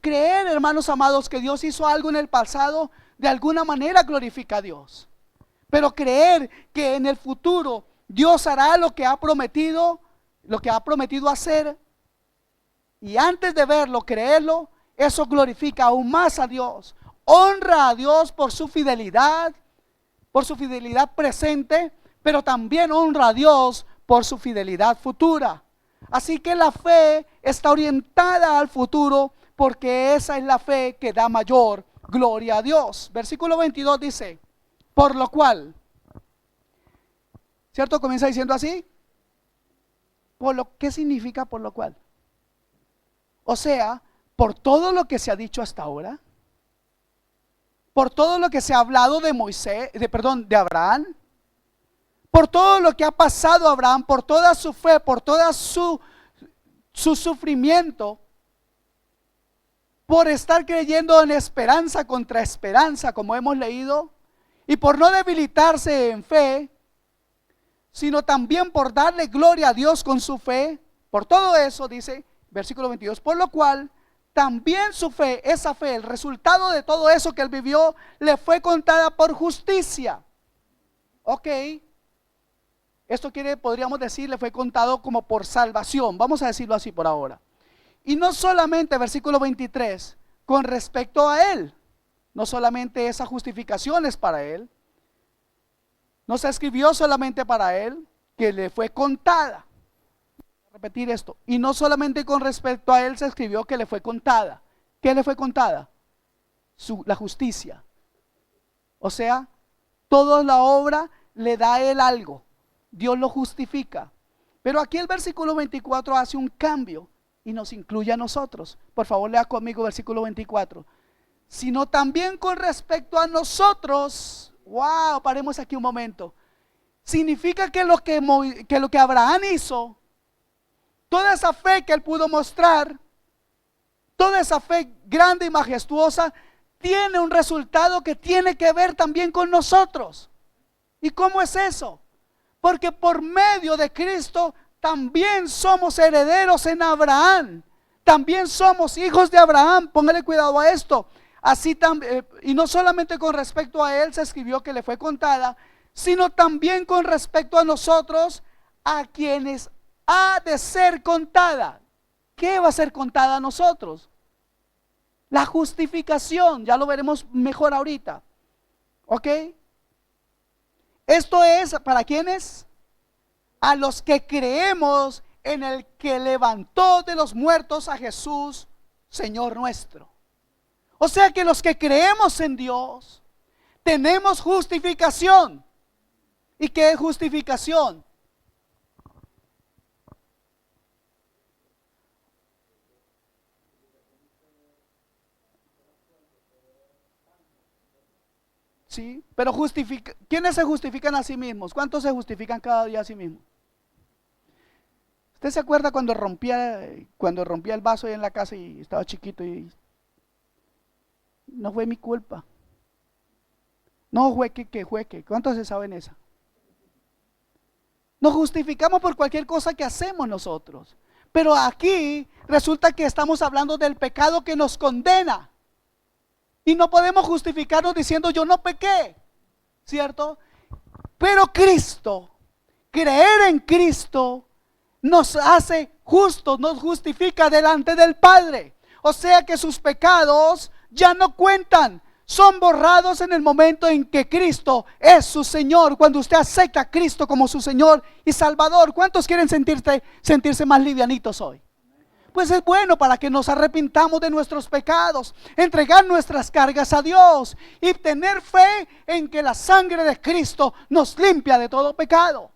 A: Creer, hermanos amados, que Dios hizo algo en el pasado, de alguna manera glorifica a Dios. Pero creer que en el futuro Dios hará lo que ha prometido hacer, y antes de verlo, creerlo, eso glorifica aún más a Dios. Honra a Dios por su fidelidad presente, pero también honra a Dios por su fidelidad futura. Así que la fe está orientada al futuro, porque esa es la fe que da mayor gloria a Dios. Versículo 22 dice, por lo cual, ¿cierto? Comienza diciendo así. ¿Qué significa por lo cual? O sea, por todo lo que se ha dicho hasta ahora, por todo lo que se ha hablado de de Abraham, por todo lo que ha pasado a Abraham, por toda su fe, por toda su sufrimiento, por estar creyendo en esperanza contra esperanza, como hemos leído, y por no debilitarse en fe, sino también por darle gloria a Dios con su fe. Por todo eso, dice versículo 22, por lo cual también su fe, esa fe, el resultado de todo eso que él vivió, le fue contada por justicia. Ok, esto podríamos decir, le fue contado como por salvación, vamos a decirlo así por ahora. Y no solamente, versículo 23, con respecto a él, no solamente esa justificación es para él, no se escribió solamente para él, que le fue contada. Voy a repetir esto, y no solamente con respecto a él se escribió que le fue contada. ¿Qué le fue contada? La justicia. O sea, toda la obra le da a él algo, Dios lo justifica. Pero aquí el versículo 24 hace un cambio y nos incluye a nosotros. Por favor, lea conmigo versículo 24. Sino también con respecto a nosotros. Wow, paremos aquí un momento. Significa que lo que Abraham hizo, toda esa fe que él pudo mostrar, toda esa fe grande y majestuosa, tiene un resultado que tiene que ver también con nosotros. ¿Y cómo es eso? Porque por medio de Cristo también somos herederos en Abraham. También somos hijos de Abraham. Póngale cuidado a esto. Así también, y no solamente con respecto a él se escribió que le fue contada, sino también con respecto a nosotros, a quienes ha de ser contada. ¿Qué va a ser contada a nosotros? La justificación, ya lo veremos mejor ahorita. ¿Ok? Esto es ¿para quiénes? A los que creemos en el que levantó de los muertos a Jesús, Señor nuestro. O sea que los que creemos en Dios tenemos justificación. ¿Y qué es justificación? Sí, pero ¿quiénes se justifican a sí mismos? ¿Cuántos se justifican cada día a sí mismos? ¿Usted se acuerda cuando rompía el vaso ahí en la casa y estaba chiquito y no fue mi culpa? No, jueque. ¿Cuántos se saben esa? Nos justificamos por cualquier cosa que hacemos nosotros. Pero aquí resulta que estamos hablando del pecado que nos condena. Y no podemos justificarnos diciendo yo no pequé, ¿cierto? Pero Cristo, creer en Cristo, nos hace justos, nos justifica delante del Padre. O sea que sus pecados ya no cuentan, son borrados en el momento en que Cristo es su Señor. Cuando usted acepta a Cristo como su Señor y Salvador. ¿Cuántos quieren sentirse más livianitos hoy? Pues es bueno para que nos arrepintamos de nuestros pecados, entregar nuestras cargas a Dios y tener fe en que la sangre de Cristo nos limpia de todo pecado.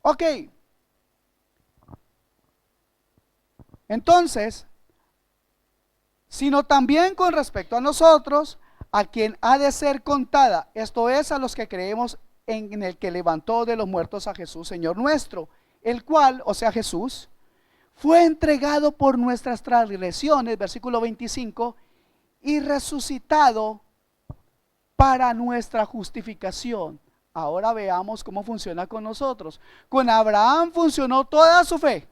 A: Ok. Entonces, sino también con respecto a nosotros, a quien ha de ser contada, esto es a los que creemos en el que levantó de los muertos a Jesús, Señor nuestro, el cual, o sea Jesús, fue entregado por nuestras transgresiones, versículo 25, y resucitado para nuestra justificación. Ahora veamos cómo funciona con nosotros. Con Abraham funcionó toda su fe,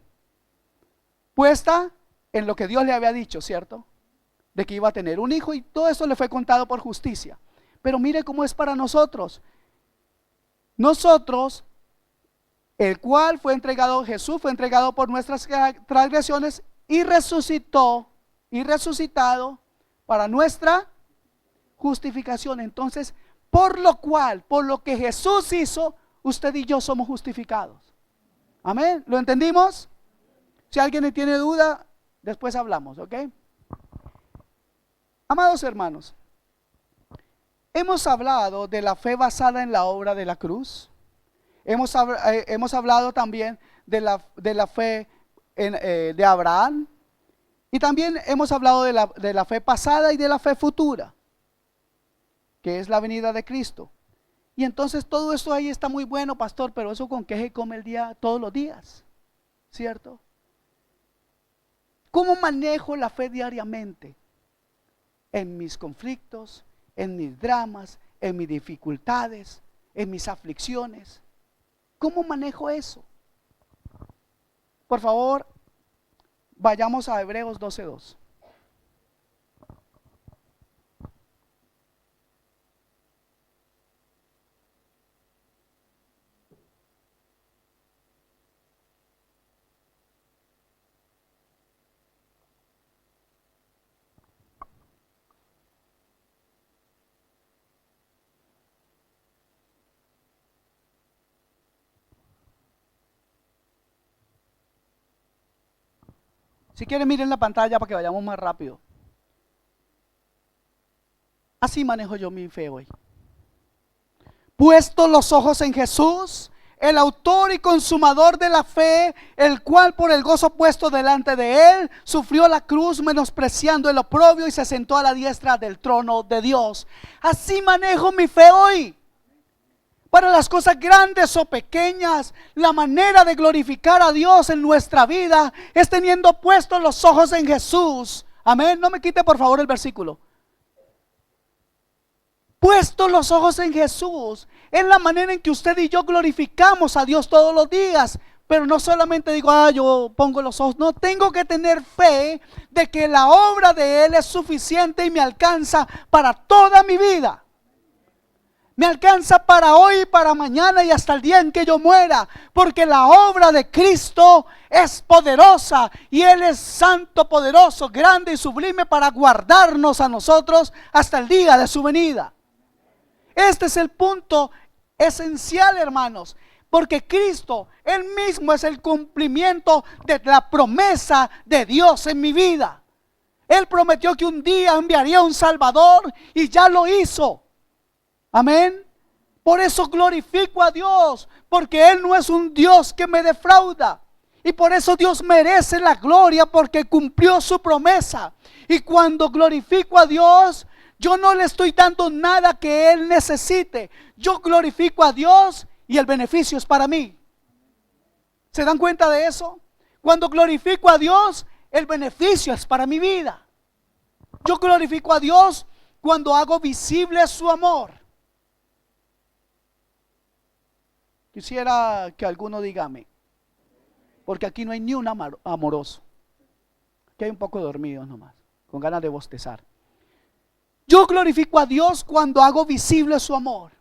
A: puesta en lo que Dios le había dicho, ¿cierto? De que iba a tener un hijo, y todo eso le fue contado por justicia. Pero mire cómo es para nosotros. Nosotros, el cual fue entregado, Jesús fue entregado por nuestras transgresiones y resucitó y resucitado para nuestra justificación. Entonces, por lo cual, por lo que Jesús hizo, usted y yo somos justificados. Amén. ¿Lo entendimos? Si alguien tiene duda, después hablamos, ¿ok? Amados hermanos, hemos hablado de la fe basada en la obra de la cruz. Hemos hablado también de la fe de Abraham. Y también hemos hablado de la fe pasada y de la fe futura, que es la venida de Cristo. Y entonces todo eso ahí está muy bueno, pastor, pero eso con qué se come el día todos los días, ¿cierto? ¿Cómo manejo la fe diariamente? En mis conflictos, en mis dramas, en mis dificultades, en mis aflicciones. ¿Cómo manejo eso? Por favor, vayamos a Hebreos 12:2. Si quieren, miren la pantalla para que vayamos más rápido. Así manejo yo mi fe hoy. Puesto los ojos en Jesús, el autor y consumador de la fe, el cual por el gozo puesto delante de él, sufrió la cruz, menospreciando el oprobio, y se sentó a la diestra del trono de Dios. Así manejo mi fe hoy. Para las cosas grandes o pequeñas, la manera de glorificar a Dios en nuestra vida es teniendo puestos los ojos en Jesús. Amén. No me quite por favor el versículo. Puestos los ojos en Jesús es la manera en que usted y yo glorificamos a Dios todos los días. Pero no solamente digo, yo pongo los ojos. No, tengo que tener fe de que la obra de Él es suficiente y me alcanza para toda mi vida. Me alcanza para hoy, para mañana y hasta el día en que yo muera, porque la obra de Cristo es poderosa y Él es santo, poderoso, grande y sublime para guardarnos a nosotros hasta el día de su venida. Este es el punto esencial, hermanos, porque Cristo, Él mismo es el cumplimiento de la promesa de Dios en mi vida. Él prometió que un día enviaría un Salvador y ya lo hizo. Amén. Por eso glorifico a Dios, porque Él no es un Dios que me defrauda. Y por eso Dios merece la gloria, porque cumplió su promesa. Y cuando glorifico a Dios, yo no le estoy dando nada que Él necesite. Yo glorifico a Dios y el beneficio es para mí. ¿Se dan cuenta de eso? Cuando glorifico a Dios, el beneficio es para mi vida. Yo glorifico a Dios cuando hago visible su amor. Quisiera que alguno diga amén, porque aquí no hay ni un amoroso. Aquí hay un poco dormidos nomás, con ganas de bostezar. Yo glorifico a Dios cuando hago visible su amor.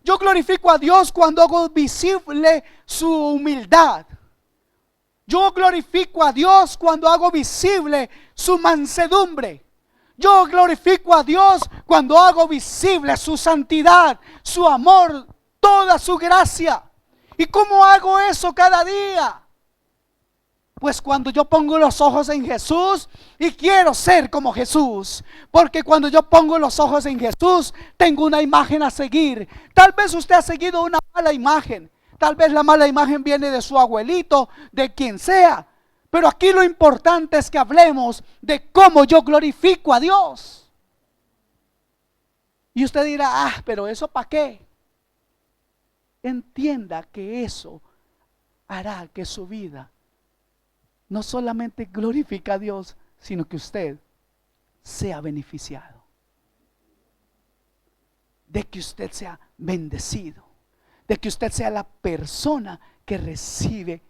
A: Yo glorifico a Dios cuando hago visible su humildad. Yo glorifico a Dios cuando hago visible su mansedumbre. Yo glorifico a Dios cuando hago visible su santidad, su amor, toda su gracia. ¿Y cómo hago eso cada día? Pues cuando yo pongo los ojos en Jesús y quiero ser como Jesús. Porque cuando yo pongo los ojos en Jesús, tengo una imagen a seguir. Tal vez usted ha seguido una mala imagen. Tal vez la mala imagen viene de su abuelito, de quien sea. Pero aquí lo importante es que hablemos de cómo yo glorifico a Dios. Y usted dirá, pero ¿eso para qué? Entienda que eso hará que su vida no solamente glorifique a Dios, sino que usted sea beneficiado, de que usted sea bendecido, de que usted sea la persona que recibe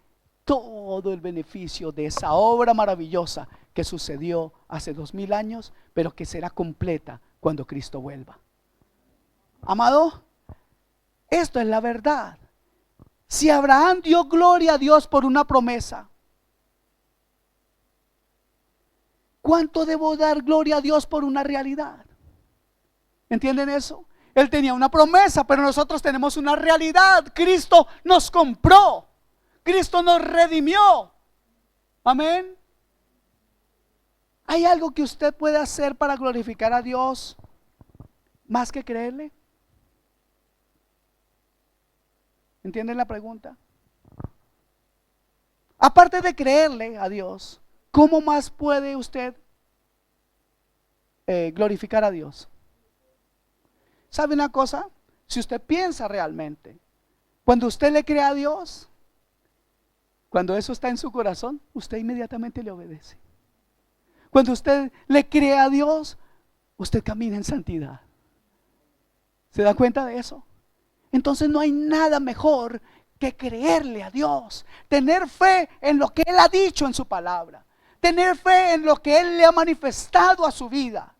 A: todo el beneficio de esa obra maravillosa que sucedió hace 2000 años, pero que será completa cuando Cristo vuelva. Amado, esto es la verdad. Si Abraham dio gloria a Dios por una promesa, ¿cuánto debo dar gloria a Dios por una realidad? ¿Entienden eso? Él tenía una promesa, pero nosotros tenemos una realidad. Cristo nos compró. Cristo nos redimió. Amén. ¿Hay algo que usted puede hacer para glorificar a Dios más que creerle? ¿Entienden la pregunta? Aparte de creerle a Dios, ¿cómo más puede usted glorificar a Dios? ¿Sabe una cosa? Si usted piensa realmente, cuando usted le cree a Dios, cuando eso está en su corazón, usted inmediatamente le obedece. Cuando usted le cree a Dios, usted camina en santidad. ¿Se da cuenta de eso? Entonces no hay nada mejor que creerle a Dios, tener fe en lo que Él ha dicho en su palabra, tener fe en lo que Él le ha manifestado a su vida.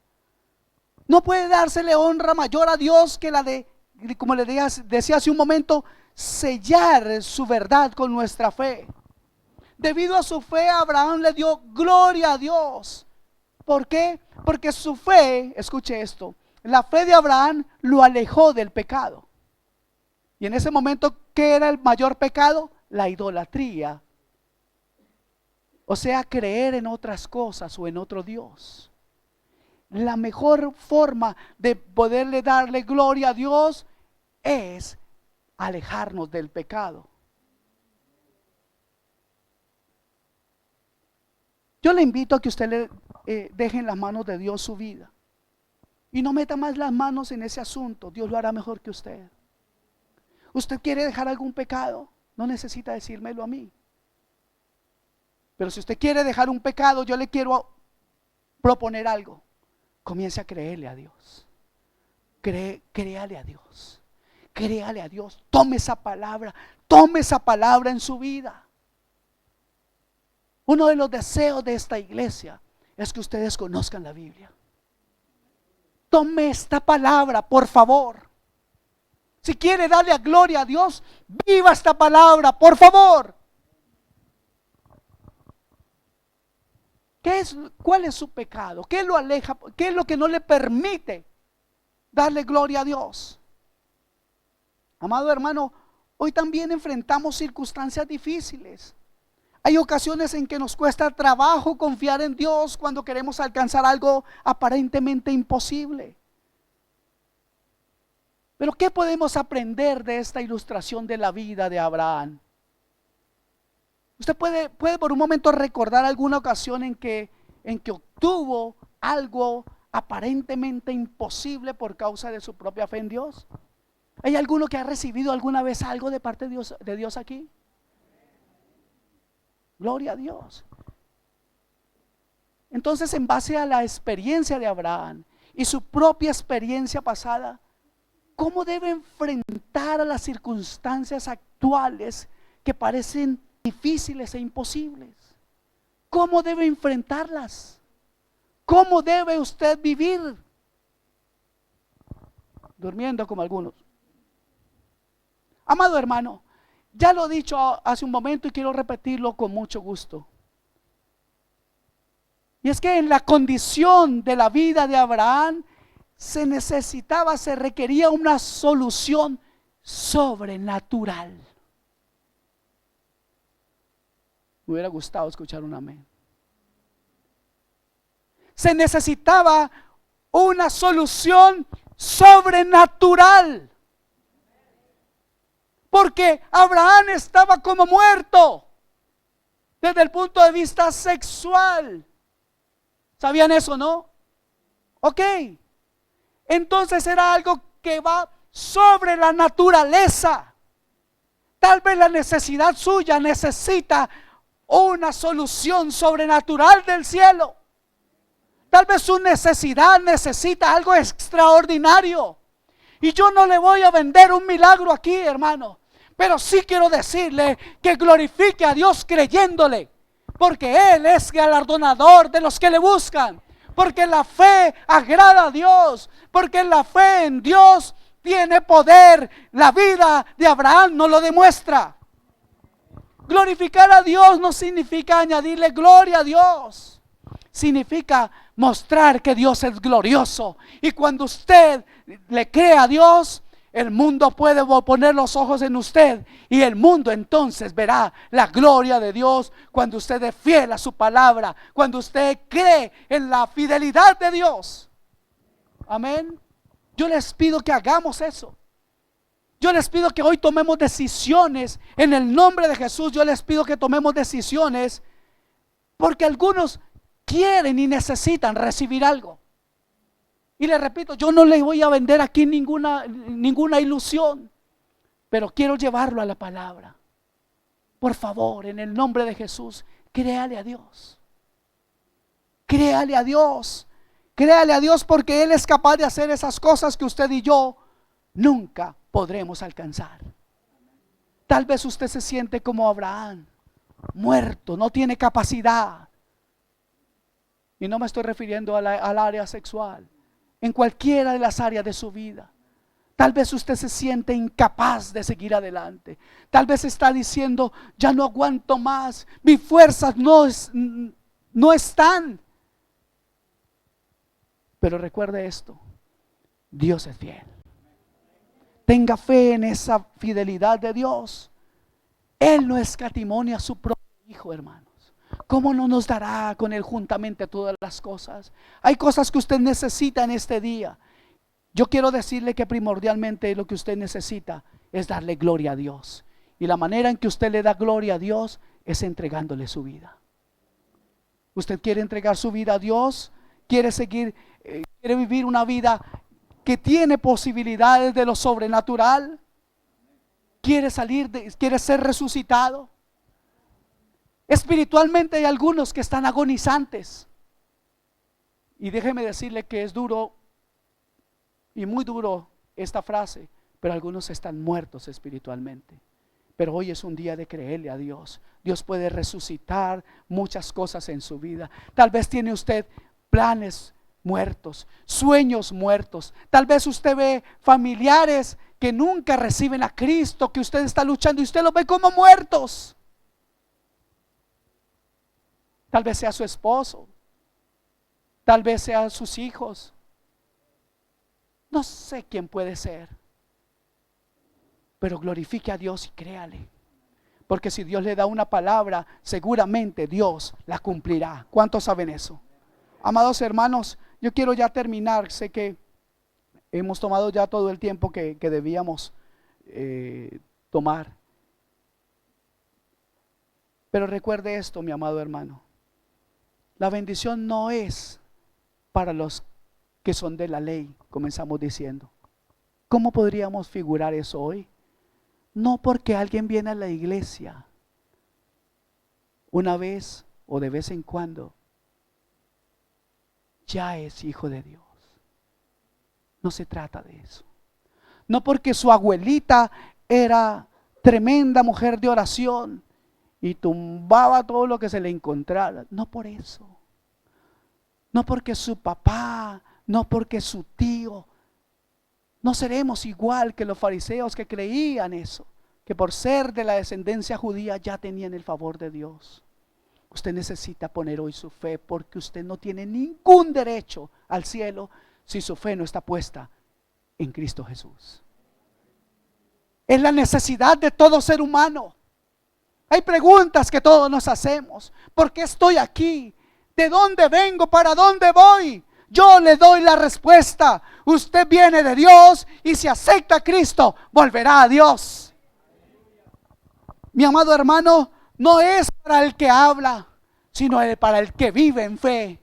A: No puede dársele honra mayor a Dios que la de, como le decía hace un momento, sellar su verdad con nuestra fe. Debido a su fe, Abraham le dio gloria a Dios. ¿Por qué? Porque su fe, escuche esto, la fe de Abraham lo alejó del pecado. Y en ese momento, ¿qué era el mayor pecado? La idolatría. O sea, creer en otras cosas o en otro Dios. La mejor forma de poderle darle gloria a Dios es alejarnos del pecado. Yo le invito a que usted le deje en las manos de Dios su vida y no meta más las manos en ese asunto. Dios lo hará mejor que usted. ¿Usted quiere dejar algún pecado? No necesita decírmelo a mí. Pero si usted quiere dejar un pecado, yo le quiero proponer algo. Comience a creerle a Dios. Créale a Dios. Créale a Dios. Tome esa palabra en su vida. Uno de los deseos de esta iglesia es que ustedes conozcan la Biblia. Tome esta palabra, por favor. Si quiere darle a gloria a Dios, viva esta palabra, por favor. ¿Cuál es su pecado? ¿Qué lo aleja? ¿Qué es lo que no le permite darle gloria a Dios? Amado hermano, hoy también enfrentamos circunstancias difíciles. Hay ocasiones en que nos cuesta trabajo confiar en Dios cuando queremos alcanzar algo aparentemente imposible. Pero ¿qué podemos aprender de esta ilustración de la vida de Abraham? Usted puede por un momento recordar alguna ocasión en que obtuvo algo aparentemente imposible por causa de su propia fe en Dios. ¿Hay alguno que ha recibido alguna vez algo de parte de Dios aquí? Gloria a Dios. Entonces, en base a la experiencia de Abraham y su propia experiencia pasada, ¿cómo debe enfrentar a las circunstancias actuales que parecen difíciles e imposibles? ¿Cómo debe enfrentarlas? ¿Cómo debe usted vivir? Durmiendo como algunos. Amado hermano, ya lo he dicho hace un momento y quiero repetirlo con mucho gusto. Y es que en la condición de la vida de Abraham se requería una solución sobrenatural. Me hubiera gustado escuchar un amén. Se necesitaba una solución sobrenatural. Porque Abraham estaba como muerto desde el punto de vista sexual. ¿Sabían eso, no? Ok. Entonces era algo que va sobre la naturaleza. Tal vez la necesidad suya necesita una solución sobrenatural del cielo. Tal vez su necesidad necesita algo extraordinario. Y yo no le voy a vender un milagro aquí, hermano, Pero sí quiero decirle que glorifique a Dios creyéndole, porque Él es galardonador de los que le buscan. Porque la fe agrada a Dios, porque la fe en Dios tiene poder. La vida de Abraham nos lo demuestra. Glorificar a Dios no significa añadirle gloria a Dios. Significa mostrar que Dios es glorioso. Y cuando usted le cree a Dios, el mundo puede poner los ojos en usted. Y el mundo entonces verá la gloria de Dios cuando usted es fiel a su palabra. Cuando usted cree en la fidelidad de Dios. Amén. Yo les pido que hagamos eso. Yo les pido que hoy tomemos decisiones en el nombre de Jesús. Yo les pido que tomemos decisiones porque algunos quieren y necesitan recibir algo. Y les repito, yo no les voy a vender aquí ninguna ilusión, pero quiero llevarlo a la palabra. Por favor, en el nombre de Jesús, créale a Dios. Créale a Dios. Créale a Dios porque Él es capaz de hacer esas cosas que usted y yo nunca podremos alcanzar. Tal vez usted se siente como Abraham, muerto, no tiene capacidad. Y no me estoy refiriendo al área sexual, en cualquiera de las áreas de su vida. Tal vez usted se siente incapaz de seguir adelante. Tal vez está diciendo, ya no aguanto más, mis fuerzas no están. Pero recuerde esto, Dios es fiel. Tenga fe en esa fidelidad de Dios. Él no escatimó a su propio Hijo, hermanos. ¿Cómo no nos dará con Él juntamente todas las cosas? Hay cosas que usted necesita en este día. Yo quiero decirle que primordialmente lo que usted necesita es darle gloria a Dios. Y la manera en que usted le da gloria a Dios es entregándole su vida. ¿Usted quiere entregar su vida a Dios? ¿Quiere quiere vivir una vida que tiene posibilidades de lo sobrenatural? ¿Quiere ser resucitado? Espiritualmente hay algunos que están agonizantes. Y déjeme decirle que es duro y muy duro esta frase, pero algunos están muertos espiritualmente. Pero hoy es un día de creerle a Dios. Dios puede resucitar muchas cosas en su vida. Tal vez tiene usted planes muertos, sueños muertos. Tal vez usted ve familiares que nunca reciben a Cristo, que usted está luchando y usted los ve como muertos. Tal vez sea su esposo, tal vez sean sus hijos. No sé quién puede ser, pero glorifique a Dios y créale. Porque si Dios le da una palabra, seguramente Dios la cumplirá. ¿Cuántos saben eso? Amados hermanos, yo quiero ya terminar. Sé que hemos tomado ya todo el tiempo que debíamos tomar. Pero recuerde esto, mi amado hermano. La bendición no es para los que son de la ley, comenzamos diciendo. ¿Cómo podríamos figurar eso hoy? No porque alguien viene a la iglesia una vez o de vez en cuando, ya es hijo de Dios. No se trata de eso. No porque su abuelita era tremenda mujer de oración y tumbaba todo lo que se le encontrara. No por eso. No porque su papá, no porque su tío. No seremos igual que los fariseos que creían eso, que por ser de la descendencia judía ya tenían el favor de Dios. Usted necesita poner hoy su fe, porque usted no tiene ningún derecho al cielo si su fe no está puesta en Cristo Jesús. Es la necesidad de todo ser humano. Hay preguntas que todos nos hacemos. ¿Por qué estoy aquí? ¿De dónde vengo? ¿Para dónde voy? Yo le doy la respuesta. Usted viene de Dios y si acepta a Cristo, volverá a Dios. Mi amado hermano, no es para el que habla, sino para el que vive en fe.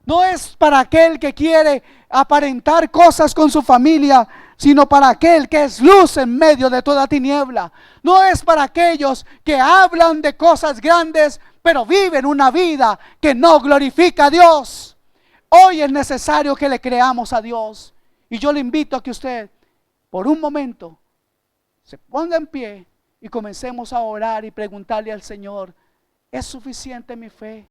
A: No es para aquel que quiere aparentar cosas con su familia, sino para aquel que es luz en medio de toda tiniebla. No es para aquellos que hablan de cosas grandes, pero viven una vida que no glorifica a Dios. Hoy es necesario que le creamos a Dios. Y yo le invito a que usted, por un momento, se ponga en pie y comencemos a orar y preguntarle al Señor, ¿es suficiente mi fe?